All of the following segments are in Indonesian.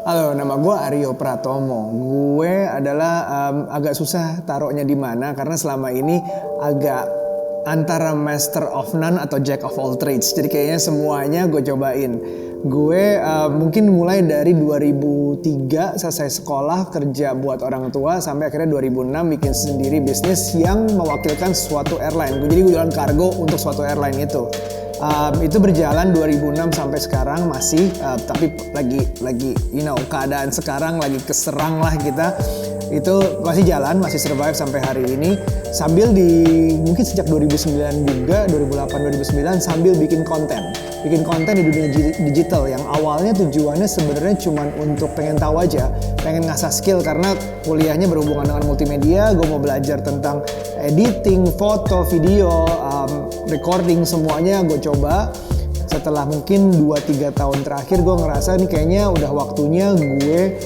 Halo, nama gue Aryo Pratomo. Gue adalah agak susah taruhnya di mana karena selama ini agak antara master of none atau jack of all trades. Jadi kayaknya semuanya gue cobain. Gue mungkin mulai dari 2003 selesai sekolah kerja buat orang tua sampai akhirnya 2006 bikin sendiri bisnis yang mewakilkan suatu airline. Jadi gue jualan kargo untuk suatu airline itu. Itu berjalan 2006 sampai sekarang masih, tapi lagi keadaan sekarang lagi keserang lah kita. Itu masih jalan, masih survive sampai hari ini sambil mungkin sejak 2009 juga 2008-2009 sambil bikin konten di dunia digital yang awalnya tujuannya sebenarnya cuma untuk pengen tahu aja, pengen ngasah skill karena kuliahnya berhubungan dengan multimedia. Gue mau belajar tentang editing, foto, video, recording, semuanya gue coba. Setelah mungkin 2-3 tahun terakhir gue ngerasa nih kayaknya udah waktunya gue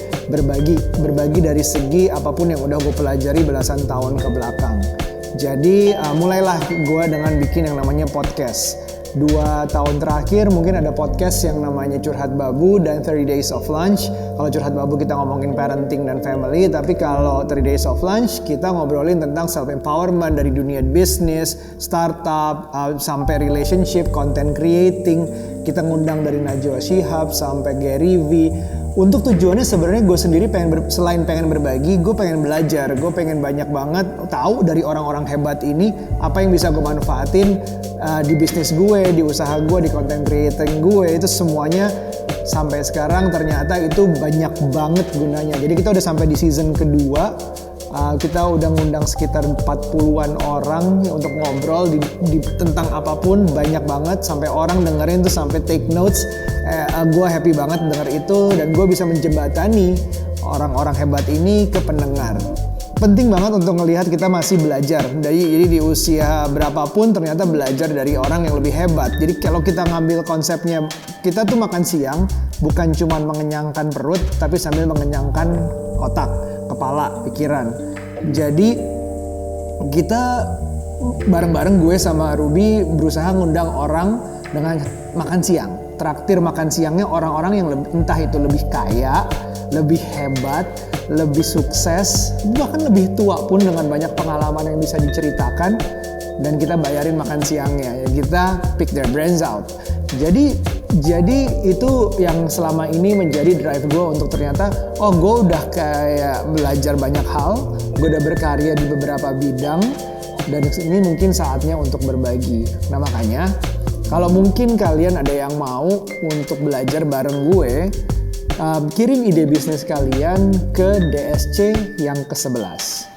berbagi dari segi apapun yang udah gue pelajari belasan tahun ke belakang. Jadi mulailah gue dengan bikin yang namanya podcast. 2 tahun terakhir mungkin ada podcast yang namanya Curhat Babu dan 30 Days of Lunch. Kalau Curhat Babu kita ngomongin parenting dan family, tapi kalau 30 Days of Lunch kita ngobrolin tentang self empowerment dari dunia bisnis, startup, sampai relationship, content creating. Kita ngundang dari Najwa Shihab sampai Gary V. Untuk tujuannya sebenarnya gue sendiri selain pengen berbagi, gue pengen belajar, gue pengen banyak banget tahu dari orang-orang hebat ini apa yang bisa gue manfaatin di bisnis gue, di usaha gue, di content creating gue. Itu semuanya sampai sekarang ternyata itu banyak banget gunanya. Jadi kita udah sampai di season kedua. Kita udah ngundang sekitar 40-an orang untuk ngobrol tentang apapun, banyak banget sampai orang dengerin tuh sampai take notes. Gue happy banget denger itu dan gue bisa menjembatani orang-orang hebat ini ke pendengar. Penting banget untuk ngelihat kita masih belajar. Jadi di usia berapapun ternyata belajar dari orang yang lebih hebat. Jadi kalau kita ngambil konsepnya, kita tuh makan siang bukan cuma mengenyangkan perut, tapi sambil mengenyangkan otak, kepala, pikiran. Jadi kita bareng-bareng gue sama Ruby berusaha ngundang orang dengan makan siang. Traktir makan siangnya orang-orang yang entah itu lebih kaya, lebih hebat, lebih sukses, bahkan lebih tua pun dengan banyak pengalaman yang bisa diceritakan, dan kita bayarin makan siangnya. Ya kita pick their brains out. Jadi itu yang selama ini menjadi drive gue untuk ternyata gue udah kayak belajar banyak hal, gue udah berkarya di beberapa bidang, dan ini mungkin saatnya untuk berbagi. Nah makanya kalau mungkin kalian ada yang mau untuk belajar bareng gue, kirim ide bisnis kalian ke DSC yang ke-11.